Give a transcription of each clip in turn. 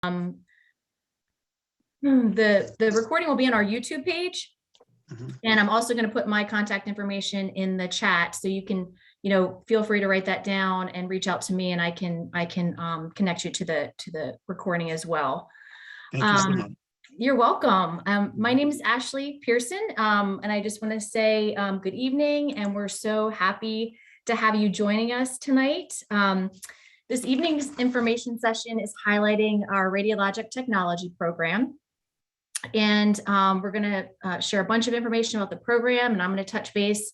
Um, the recording will be on our YouTube page. And I'm also going to put my contact information in the chat, so you can, feel free to write that down and reach out to me, and I can connect you to the recording as well. Thank you so much. You're welcome. My name is Ashley Pearson, and I just want to say good evening, and we're so happy to have you joining us tonight. This evening's information session is highlighting our radiologic technology program. And we're going to share a bunch of information about the program, and I'm going to touch base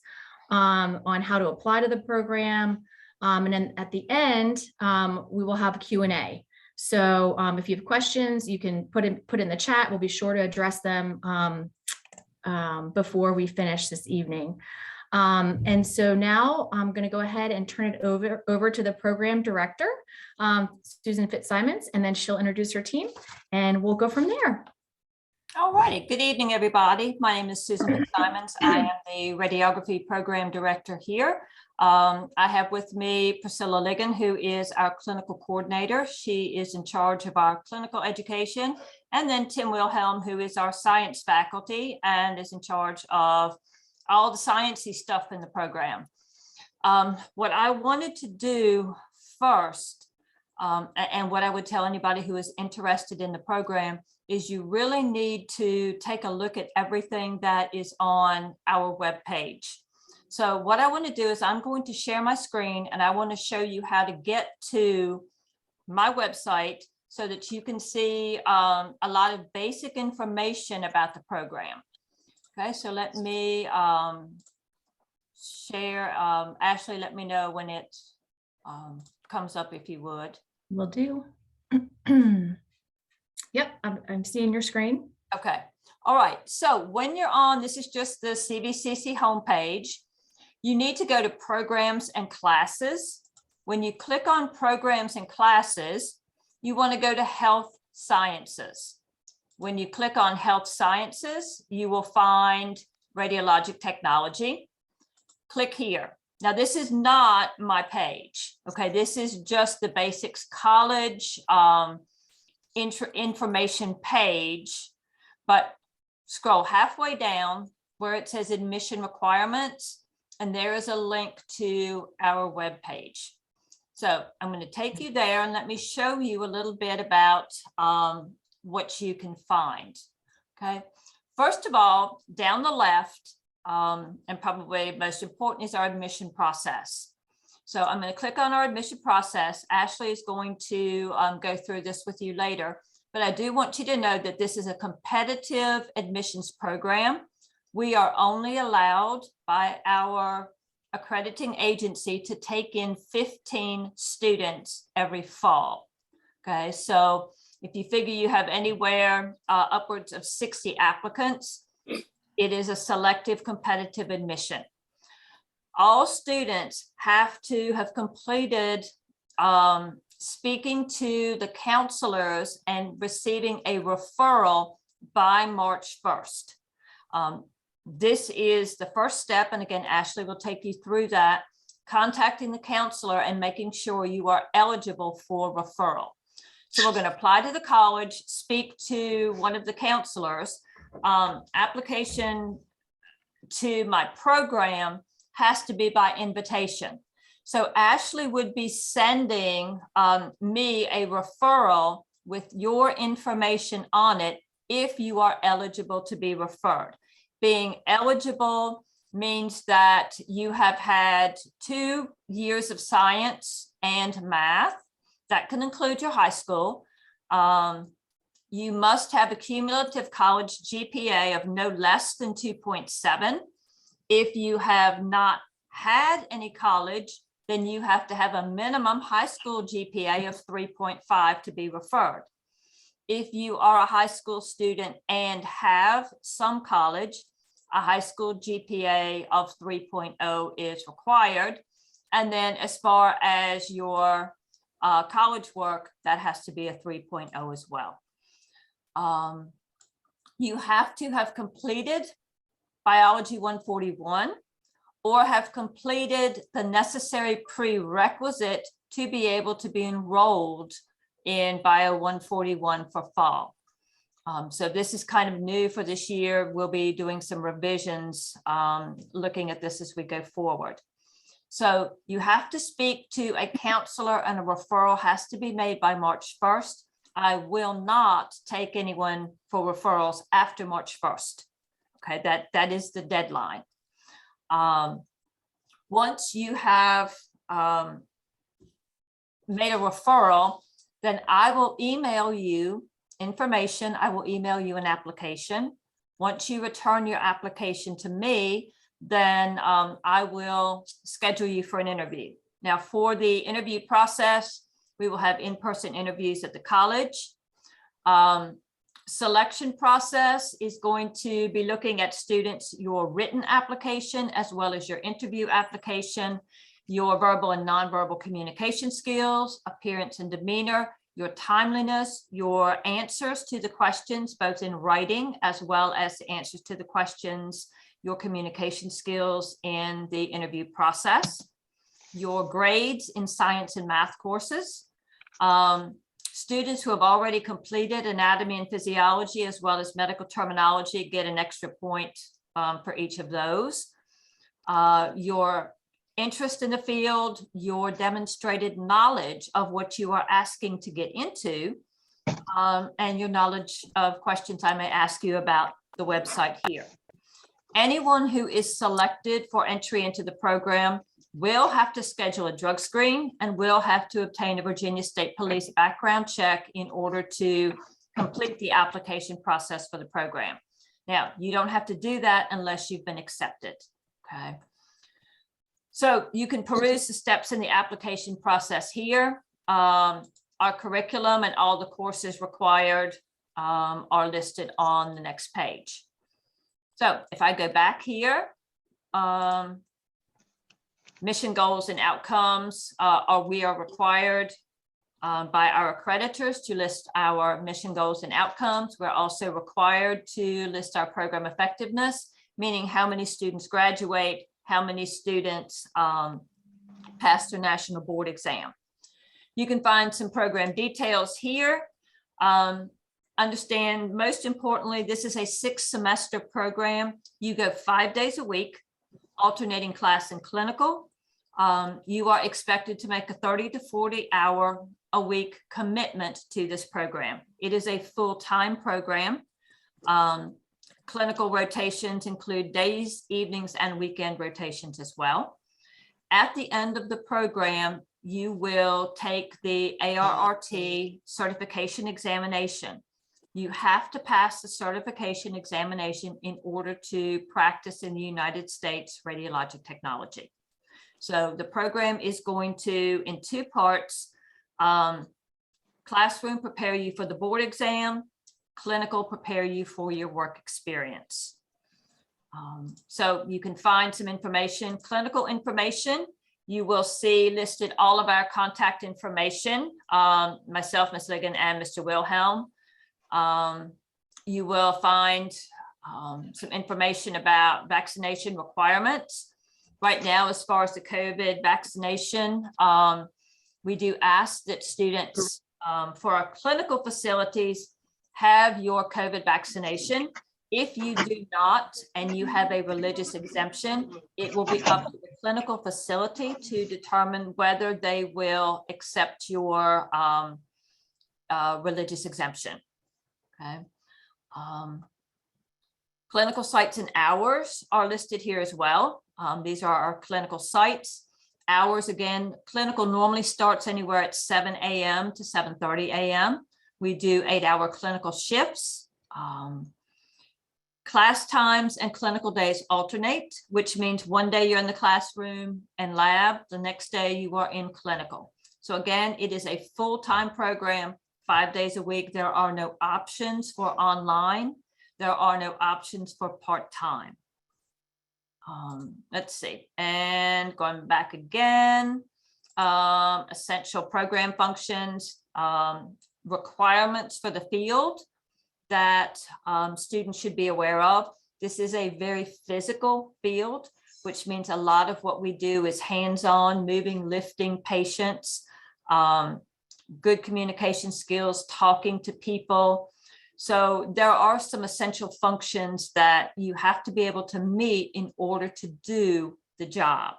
on how to apply to the program. And then at the end, we will have a Q&A. So if you have questions, you can put in the chat. We'll be sure to address them before we finish this evening. And so now I'm going to go ahead and turn it over to the program director, Susan Fitzsimons, and then she'll introduce her team, and we'll go from there. All righty. Good evening, everybody. My name is Susan Fitzsimons. I am the radiography program director here. I have with me Priscilla Ligon, who is our clinical coordinator. She is in charge of our clinical education. And then Tim Wilhelm, who is our science faculty and is in charge of all the sciencey stuff in the program. What I wanted to do first, and what I would tell anybody who is interested in the program, is you really need to take a look at everything that is on our webpage. So what I want to do is I'm going to share my screen, and I want to show you how to get to my website so that you can see a lot of basic information about the program. Okay, so let me share. Ashley, let me know when it comes up, if you would. Will do. Yep, I'm seeing your screen. Okay. All right. So when you're on, this is just the CVCC homepage. You need to go to Programs and Classes. When you click on Programs and Classes, you want to go to Health Sciences. When you click on Health Sciences, you will find Radiologic Technology. Click here. Now, this is not my page. Okay, this is just the basics college information page, but scroll halfway down where it says admission requirements, and there is a link to our web page. So I'm going to take you there, and let me show you a little bit about what you can find. Okay, first of all, down the left, and probably most important, is our admission process. So I'm going to click on our admission process. Ashley is going to go through this with you later, but I do want you to know that this is a competitive admissions program. We are only allowed by our accrediting agency to take in 15 students every fall. Okay, so if you figure you have anywhere upwards of 60 applicants, it is a selective competitive admission. All students have to have completed speaking to the counselors and receiving a referral by March 1st. This is the first step. And again, Ashley will take you through that, contacting the counselor and making sure you are eligible for referral. So we're going to apply to the college, speak to one of the counselors. Application to my program has to be by invitation. So Ashley would be sending me a referral with your information on it if you are eligible to be referred. Being eligible means that you have had 2 years of science and math. That can include your high school. You must have a cumulative college GPA of no less than 2.7. If you have not had any college, then you have to have a minimum high school GPA of 3.5 to be referred. If you are a high school student and have some college, a high school GPA of 3.0 is required. And then as far as your college work, that has to be a 3.0 as well. You have to have completed Biology 141 or have completed the necessary prerequisite to be able to be enrolled in Bio 141 for fall. So this is kind of new for this year. We'll be doing some revisions, looking at this as we go forward. So you have to speak to a counselor and a referral has to be made by March 1st. I will not take anyone for referrals after March 1st. Okay, that is the deadline. Once you have made a referral, then I will email you information. I will email you an application. Once you return your application to me, then I will schedule you for an interview. Now, for the interview process, we will have in-person interviews at the college. Selection process is going to be looking at students, your written application, as well as your interview application, your verbal and nonverbal communication skills, appearance and demeanor, your timeliness, your answers to the questions, both in writing as well as answers to the questions, your communication skills in the interview process, your grades in science and math courses. Students who have already completed anatomy and physiology as well as medical terminology get an extra point for each of those. Your interest in the field, your demonstrated knowledge of what you are asking to get into, and your knowledge of questions I may ask you about the website here. Anyone who is selected for entry into the program will have to schedule a drug screen and will have to obtain a Virginia State Police background check in order to complete the application process for the program. Now, you don't have to do that unless you've been accepted, okay? So you can peruse the steps in the application process here. Our curriculum and all the courses required are listed on the next page. So if I go back here, mission goals and outcomes we are required by our accreditors to list our mission goals and outcomes. We're also required to list our program effectiveness, meaning how many students graduate, how many students pass their national board exam. You can find some program details here. Understand, most importantly, this is a 6-semester program. You go 5 days a week, alternating class and clinical. You are expected to make a 30 to 40 hour a week commitment to this program. It is a full-time program. Clinical rotations include days, evenings, and weekend rotations as well. At the end of the program, you will take the ARRT certification examination. You have to pass the certification examination in order to practice in the United States radiologic technology. So the program is going to, in 2 parts, classroom prepare you for the board exam, clinical prepare you for your work experience. So you can find some information, clinical information. You will see listed all of our contact information, myself, Ms. Ligon, and Mr. Wilhelm. You will find some information about vaccination requirements. Right now, as far as the COVID vaccination, we do ask that students for our clinical facilities have your COVID vaccination. If you do not, and you have a religious exemption, it will be up to the clinical facility to determine whether they will accept your religious exemption. Okay. Clinical sites and hours are listed here as well. These are our clinical sites. Hours, again, clinical normally starts anywhere at 7 a.m. to 7:30 a.m. We do 8-hour clinical shifts. Class times and clinical days alternate, which means one day you're in the classroom and lab, the next day you are in clinical. So again, it is a full-time program, 5 days a week. There are no options for online. There are no options for part-time. Let's see, and going back again, essential program functions, requirements for the field that students should be aware of. This is a very physical field, which means a lot of what we do is hands-on, moving, lifting patients. good communication skills, talking to people. So there are some essential functions that you have to be able to meet in order to do the job.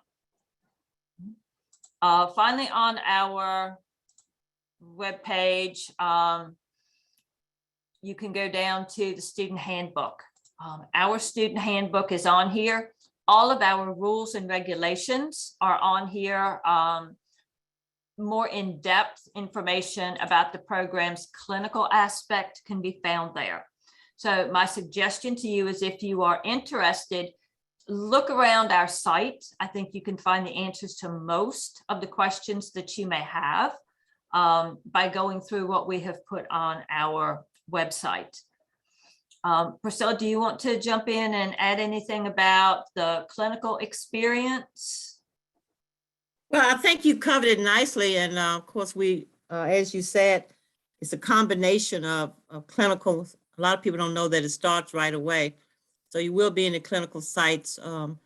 Finally, on our webpage, you can go down to the student handbook. Our student handbook is on here. All of our rules and regulations are on here. More in-depth information about the program's clinical aspect can be found there. So my suggestion to you is, if you are interested, look around our site. I think you can find the answers to most of the questions that you may have by going through what we have put on our website. Priscilla, do you want to jump in and add anything about the clinical experience? Well, I think you covered it nicely. And of course, we, as you said, it's a combination of clinical. A lot of people don't know that it starts right away. So you will be in the clinical sites on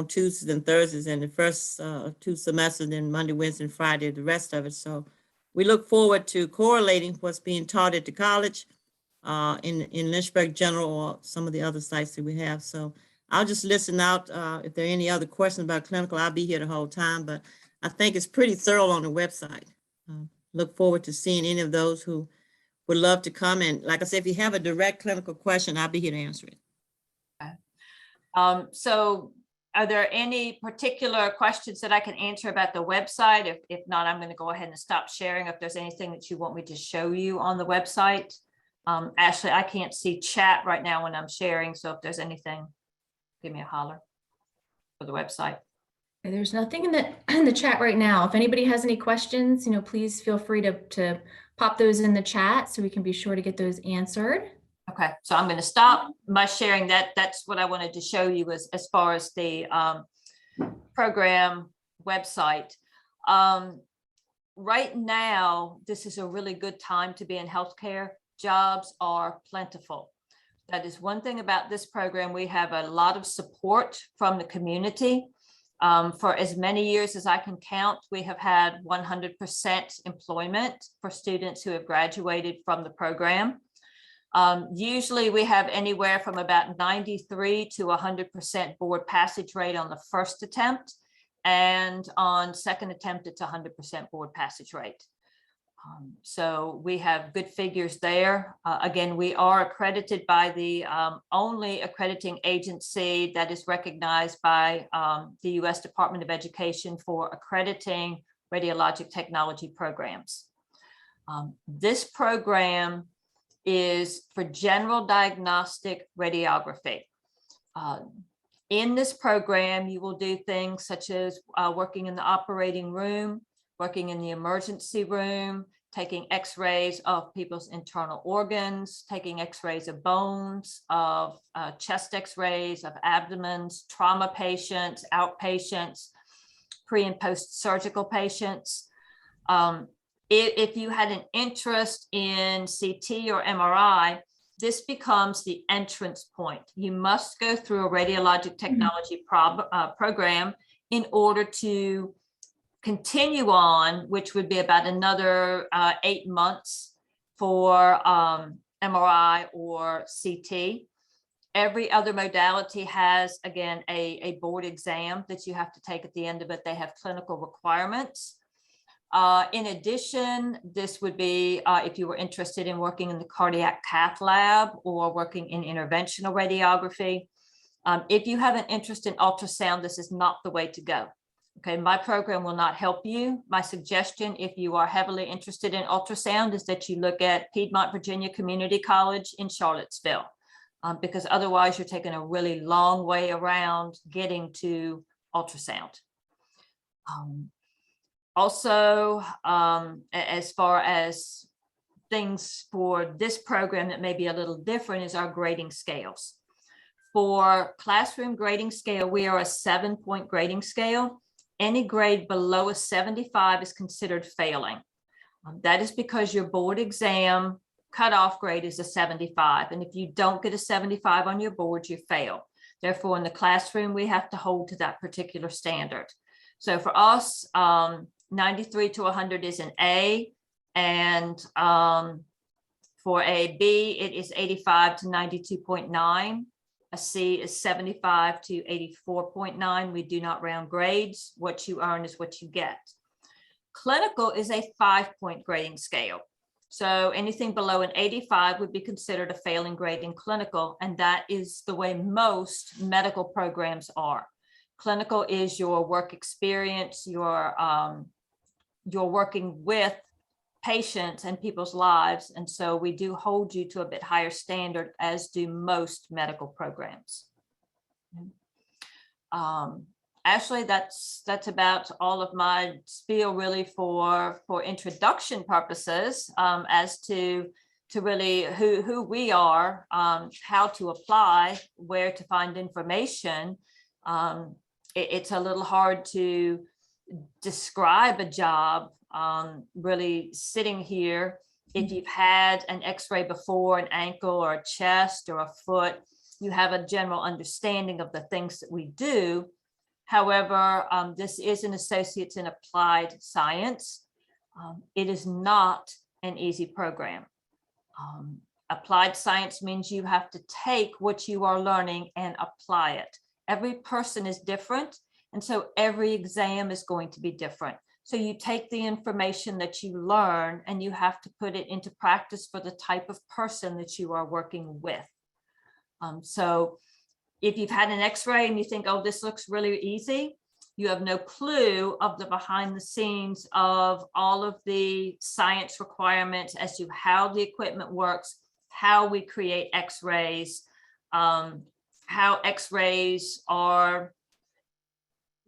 Tuesdays and Thursdays and the first 2 semesters, then Monday, Wednesday, and Friday, the rest of it. So we look forward to correlating what's being taught at the college in Lynchburg General or some of the other sites that we have. So I'll just listen out. If there are any other questions about clinical, I'll be here the whole time, but I think it's pretty thorough on the website. Look forward to seeing any of those who would love to come. And like I said, if you have a direct clinical question, I'll be here to answer it. Okay. So are there any particular questions that I can answer about the website? If not, I'm going to go ahead and stop sharing. If there's anything that you want me to show you on the website. Ashley, I can't see chat right now when I'm sharing. So if there's anything, give me a holler for the website. There's nothing in the chat right now. If anybody has any questions, please feel free to pop those in the chat so we can be sure to get those answered. Okay, so I'm going to stop my sharing. That's what I wanted to show you as far as the program website. Right now, this is a really good time to be in healthcare. Jobs are plentiful. That is one thing about this program. We have a lot of support from the community. For as many years as I can count, we have had 100% employment for students who have graduated from the program. Usually we have anywhere from about 93 to 100% board passage rate on the first attempt. And on second attempt, it's 100% board passage rate. So we have good figures there. Again, we are accredited by the only accrediting agency that is recognized by the U.S. Department of Education for accrediting radiologic technology programs. This program is for general diagnostic radiography. In this program, you will do things such as working in the operating room, working in the emergency room, taking x-rays of people's internal organs, taking x-rays of bones, of chest x-rays, of abdomens, trauma patients, outpatients, pre and post-surgical patients. If you had an interest in CT or MRI, this becomes the entrance point. You must go through a radiologic technology program in order to continue on, which would be about another 8 months for MRI or CT. Every other modality has, again, a board exam that you have to take at the end of it. They have clinical requirements. In addition, this would be if you were interested in working in the cardiac cath lab or working in interventional radiography. If you have an interest in ultrasound, this is not the way to go. Okay, my program will not help you. My suggestion, if you are heavily interested in ultrasound, is that you look at Piedmont, Virginia Community College in Charlottesville, because otherwise you're taking a really long way around getting to ultrasound. Also, as far as things for this program that may be a little different is our grading scales. For classroom grading scale, we are a 7-point grading scale. Any grade below a 75 is considered failing. That is because your board exam cutoff grade is a 75. And if you don't get a 75 on your board, you fail. Therefore, in the classroom, we have to hold to that particular standard. So for us, 93 to 100 is an A, And for a B, it is 85 to 92.9. A C is 75 to 84.9. We do not round grades. What you earn is what you get. Clinical is a 5-point grading scale. So anything below an 85 would be considered a failing grade in clinical, and that is the way most medical programs are. Clinical is your work experience, you're working with patients and people's lives, and so we do hold you to a bit higher standard, as do most medical programs. Ashley, that's about all of my spiel really for introduction purposes, as to really who we are, how to apply, where to find information. It's a little hard to describe a job really sitting here. If you've had an x-ray before, an ankle or a chest or a foot, you have a general understanding of the things that we do. However, this is an associate's in applied science. It is not an easy program. Applied science means you have to take what you are learning and apply it. Every person is different, and so every exam is going to be different. So you take the information that you learn and you have to put it into practice for the type of person that you are working with. So if you've had an x-ray and you think, oh, this looks really easy, you have no clue of the behind the scenes of all of the science requirements as to how the equipment works, how we create x-rays, how x-rays are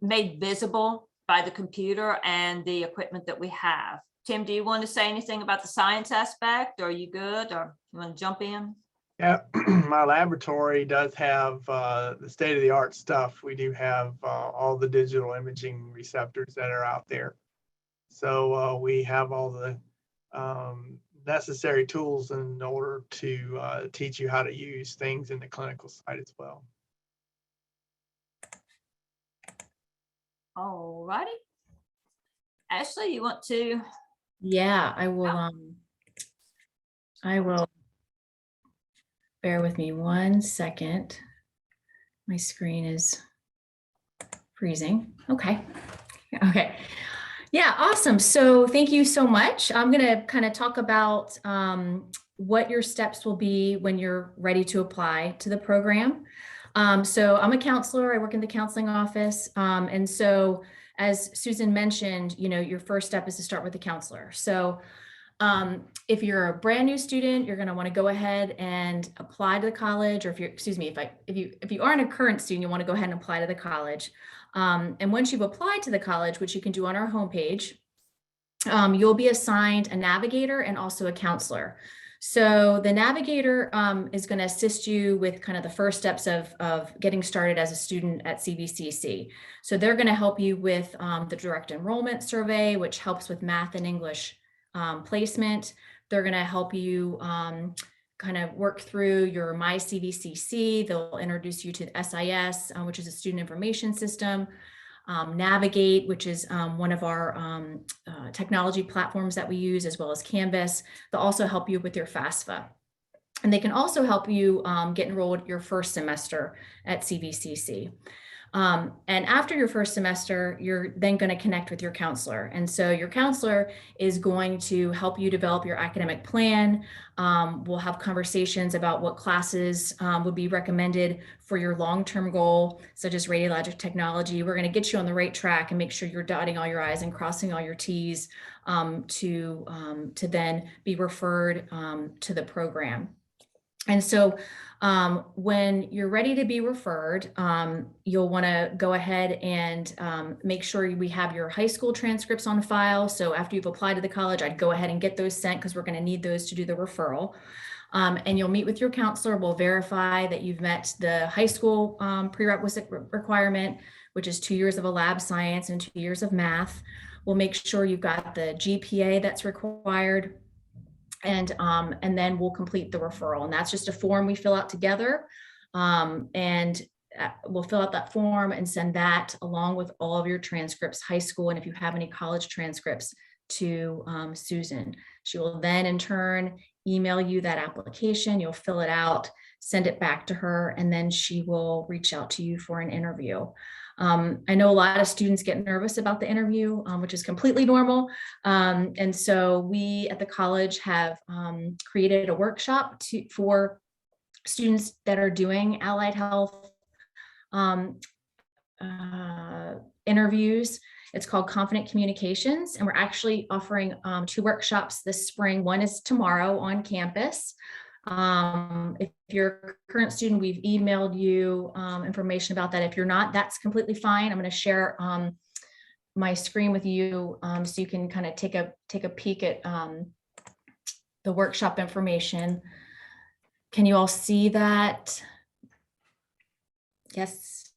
made visible by the computer and the equipment that we have. Tim, do you want to say anything about the science aspect, or are you good, or you want to jump in? Yeah, my laboratory does have the state-of-the-art stuff. We do have all the digital imaging receptors that are out there. So we have all the necessary tools in order to teach you how to use things in the clinical side as well. All righty. Ashley, you want to? Yeah, I will. Bear with me 1 second. My screen is freezing. Okay. Okay. Yeah, awesome. So thank you so much. I'm going to kind of talk about what your steps will be when you're ready to apply to the program. So I'm a counselor. I work in the counseling office. And so as Susan mentioned, you know, your first step is to start with the counselor. So if you're a brand new student, you're going to want to go ahead and apply to the college, or if you're, excuse me, if you aren't a current student, you want to go ahead and apply to the college. And once you've applied to the college, which you can do on our homepage, you'll be assigned a navigator and also a counselor. So the navigator is going to assist you with kind of the first steps of getting started as a student at CVCC. So they're going to help you with the direct enrollment survey, which helps with math and English placement. They're going to help you kind of work through your My CVCC. They'll introduce you to SIS, which is a student information system. Navigate, which is one of our technology platforms that we use, as well as Canvas. They'll also help you with your FAFSA. And they can also help you get enrolled your first semester at CVCC. And after your first semester, you're then going to connect with your counselor. And so your counselor is going to help you develop your academic plan. We'll have conversations about what classes would be recommended for your long-term goal, such as radiologic technology. We're going to get you on the right track and make sure you're dotting all your I's and crossing all your T's to then be referred to the program. And so when you're ready to be referred, you'll want to go ahead and make sure we have your high school transcripts on file. So after you've applied to the college, I'd go ahead and get those sent, because we're going to need those to do the referral. And you'll meet with your counselor. We'll verify that you've met the high school prerequisite requirement, which is 2 years of a lab science and 2 years of math. We'll make sure you've got the GPA that's required. And then we'll complete the referral. And that's just a form we fill out together. And we'll fill out that form and send that along with all of your transcripts, high school. And if you have any college transcripts, to Susan. She will then in turn email you that application. You'll fill it out, send it back to her, and then she will reach out to you for an interview. I know a lot of students get nervous about the interview, which is completely normal. And so we at the college have created a workshop for students that are doing allied health interviews. It's called Confident Communications, and we're actually offering 2 workshops this spring. One is tomorrow on campus. If you're a current student, we've emailed you information about that. If you're not, that's completely fine. I'm going to share my screen with you so you can kind of take a peek at the workshop information. Can you all see that? Yes.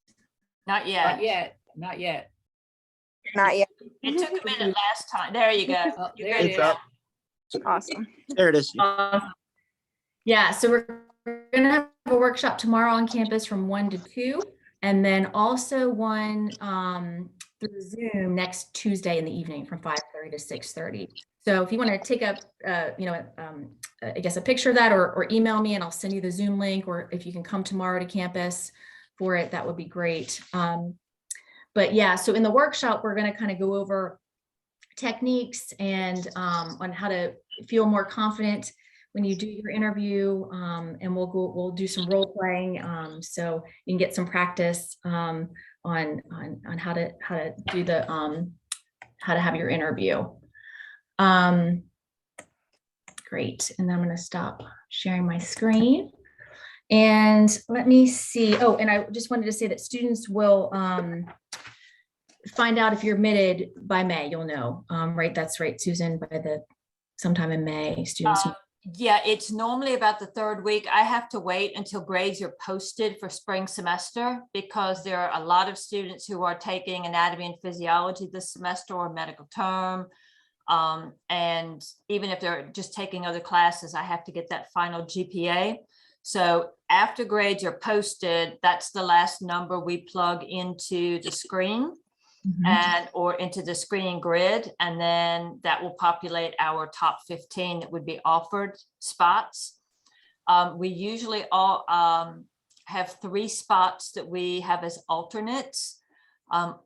Not yet. Not yet, not yet. Not yet. It took a minute last time. There you go. Oh, You're there good it is. now. Awesome. There it is. Yeah, so we're going to have a workshop tomorrow on campus from 1 to 2, and then also one through Zoom next Tuesday in the evening from 5:30 to 6:30. So if you want to take up, I guess a picture of that, or email me and I'll send you the Zoom link, or if you can come tomorrow to campus for it, that would be great. But yeah, so in the workshop, we're going to kind of go over techniques and on how to feel more confident when you do your interview, and we'll do some role playing, so you can get some practice on how to do the how to have your interview. Great, and then I'm going to stop sharing my screen, and let me see. Oh, and I just wanted to say that students will find out if you're admitted by May. You'll know, right? That's right, Susan. By sometime in May, students. Yeah, it's normally about the 3rd week. I have to wait until grades are posted for spring semester because there are a lot of students who are taking anatomy and physiology this semester or medical term. And even if they're just taking other classes, I have to get that final GPA. So after grades are posted, that's the last number we plug into the screen. And or into the screening grid, and then that will populate our top 15 that would be offered spots. We usually all have 3 spots that we have as alternates.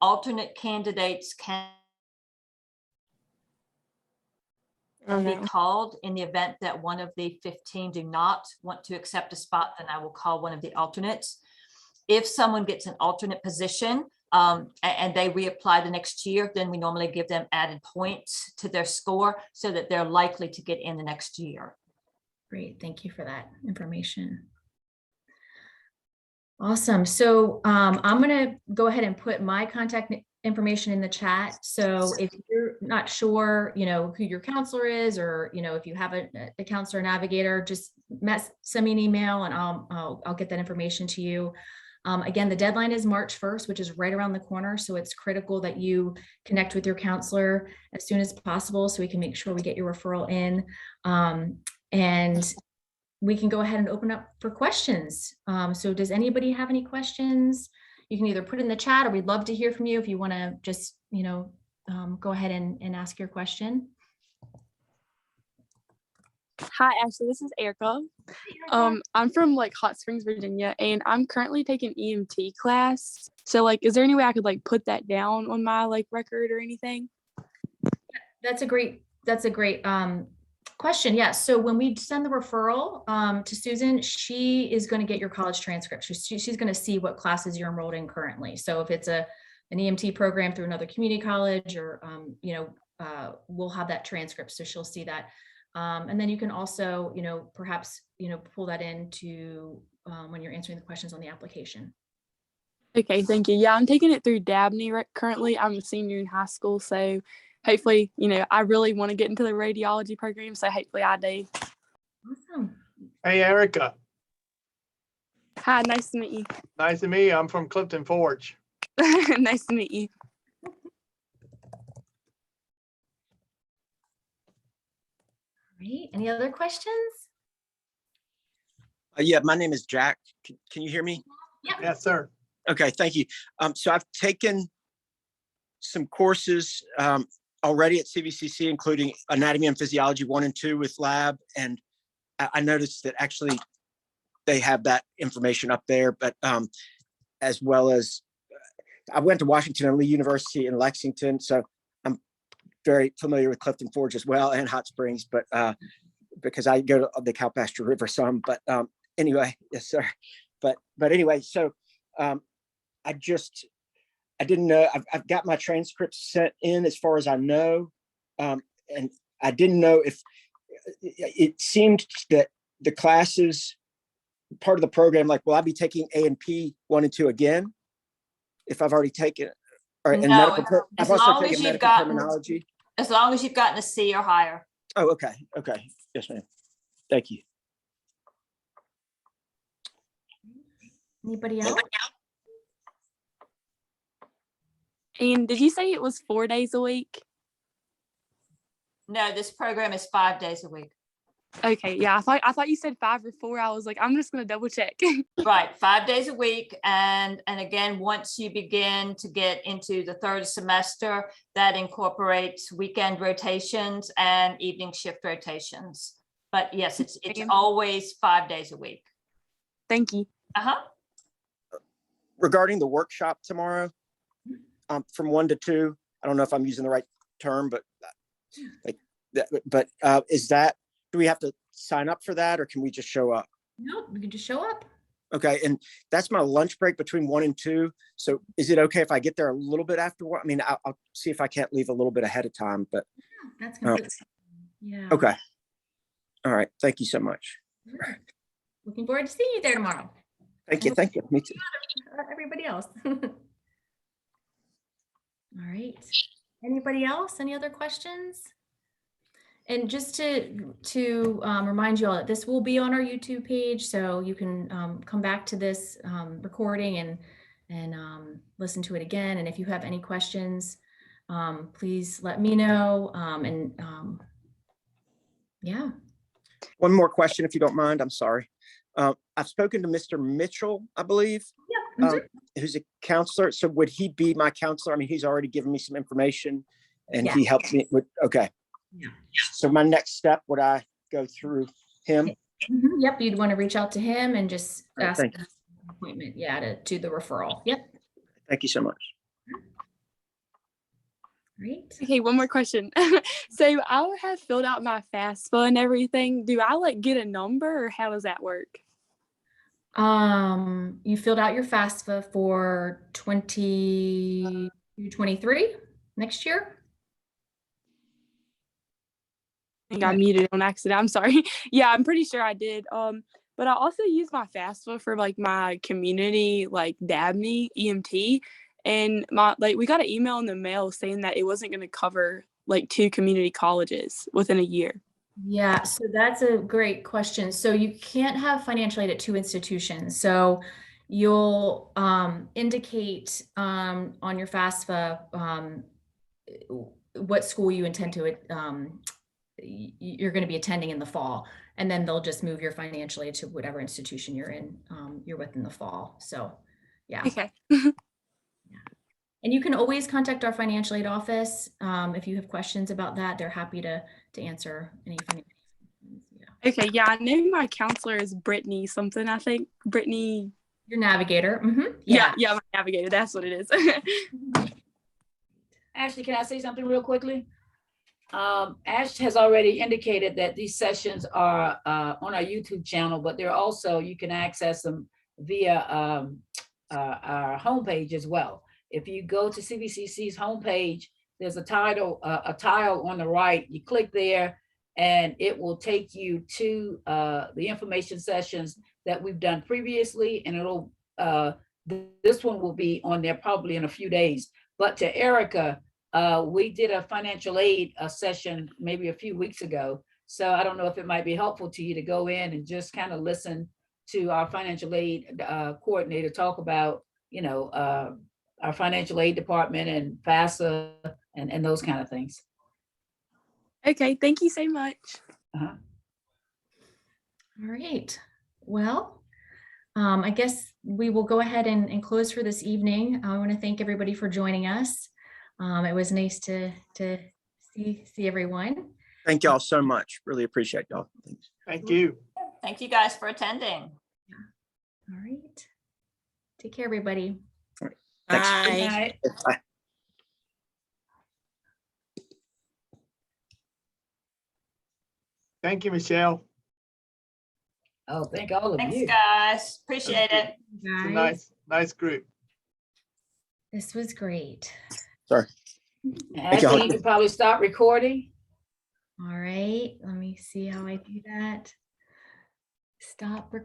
Alternate candidates can be called in the event that one of the 15 do not want to accept a spot, then I will call one of the alternates. If someone gets an alternate position, and they reapply the next year, then we normally give them added points to their score so that they're likely to get in the next year. Great, thank you for that information. Awesome. So I'm going to go ahead and put my contact information in the chat. So if you're not sure, who your counselor is, or if you have a counselor navigator, just send me an email and I'll get that information to you. Again, the deadline is March 1st, which is right around the corner. So it's critical that you connect with your counselor as soon as possible so we can make sure we get your referral in. And we can go ahead and open up for questions. So does anybody have any questions? You can either put in the chat, or we'd love to hear from you if you want to just, go ahead and ask your question. Hi, Ashley. This is Erica. I'm from Hot Springs, Virginia, and I'm currently taking EMT class. So is there any way I could put that down on my record or anything? That's a great question. Yeah. So when we send the referral to Susan, she is going to get your college transcript. She's going to see what classes you're enrolled in currently. So if it's an EMT program through another community college, or we'll have that transcript, so she'll see that. And then you can also, perhaps, pull that into when you're answering the questions on the application. Okay, thank you. Yeah, I'm taking it through Dabney currently. I'm a senior in high school, so hopefully, I really want to get into the radiology program, so hopefully I do. Awesome. Hey, Erica. Hi, nice to meet you. Nice to meet you. I'm from Clifton Forge. Nice to meet you. Great. Any other questions? Yeah, my name is Jack. Can you hear me? Yep. Yes, sir. Okay, thank you. So I've taken some courses already at CVCC, including anatomy and physiology 1 and 2 with lab. And I noticed that actually they have that information up there, but as well as I went to Washington and Lee University in Lexington, so I'm very familiar with Clifton Forge as well and Hot Springs, but because I go to the Cowpasture River some, but anyway, yes, sir. But anyway, so I didn't know, I've got my transcripts sent in as far as I know. And I didn't know if it seemed that the classes, part of the program, like, will I be taking A and P 1 and 2 again? If I've already taken it, or in No, medical, as I've also long as taken you've medical gotten- terminology. As long as you've gotten a C or higher. Oh, okay. Okay. Yes, ma'am. Thank you. Anybody else? And did you say it was 4 days a week? No, this program is 5 days a week. Okay, yeah, I thought you said 5 or 4. I was like, I'm just gonna double check. Right, 5 days a week. And again, once you begin to get into the third semester, that incorporates weekend rotations and evening shift rotations. But yes, it's always 5 days a week. Thank you. Uh-huh. Regarding the workshop tomorrow, from 1 to 2, I don't know if I'm using the right term, but is that, do we have to sign up for that, or can we just show up? No, we can just show up. Okay, and that's my lunch break between 1 and 2. So is it okay if I get there a little bit after work? I mean, I'll see if I can't leave a little bit ahead of time, but Yeah, that's completely. Yeah. okay. All right. Thank you so much. Looking forward to seeing you there tomorrow. Thank you. Thank you. Me too. Everybody else. All right. Anybody else? Any other questions? And just to remind you all that this will be on our YouTube page, so you can come back to this recording and listen to it again. And if you have any questions, please let me know. Yeah. One more question, if you don't mind. I'm sorry. I've spoken to Mr. Mitchell, I believe, who's a counselor. So would he be my counselor? I mean, he's already given me some information and he helped me with, okay. Yeah. So my next step, would I go through him? Yep, you'd want to reach out to him and just ask thank for an appointment, to the referral. Yep. Thank you so much. Great. Okay, one more question. So I have filled out my FAFSA and everything. Do I like get a number, or how does that work? You filled out your FAFSA for 2023 next year? I got muted on accident. I'm sorry. Yeah, I'm pretty sure I did. But I also use my FAFSA for like my community, like DABNY EMT, and we got an email in the mail saying that it wasn't going to cover like 2 community colleges within a year. Yeah, so that's a great question. So you can't have financial aid at 2 institutions. So you'll indicate on your FAFSA what school you intend to you're going to be attending in the fall, and then they'll just move your financial aid to whatever institution you're with in the fall. So yeah. Okay. And you can always contact our financial aid office if you have questions about that. They're happy to answer any financial questions. Yeah. Okay. Yeah, I know my counselor is Brittany something. I think Brittany. Your navigator. Yeah, my navigator. That's what it is. Ashley, can I say something real quickly? Ash has already indicated that these sessions are on our YouTube channel, but they're also, you can access them via our homepage as well. If you go to CVCC's homepage, there's a tile on the right. You click there and it will take you to the information sessions that we've done previously, and it'll this one will be on there probably in a few days. But to Erica, we did a financial aid session maybe a few weeks ago. So I don't know if it might be helpful to you to go in and just kind of listen to our financial aid coordinator talk about, our financial aid department and FAFSA and those kind of things. Okay, thank you so much. All right. Well, I guess we will go ahead and close for this evening. I want to thank everybody for joining us. It was nice to See everyone. Thank y'all so much. Really appreciate y'all. Thanks. Thank you. Thank you guys for attending. All right. Take care, everybody. Thanks. Good Bye. night. Bye. Thank you, Michelle. Oh, thank all of Thanks, you. guys. Appreciate it. It's a Guys, nice group. this was great. Sorry. Ashley, you can probably stop recording. All right, let me see how I do that. Stop recording.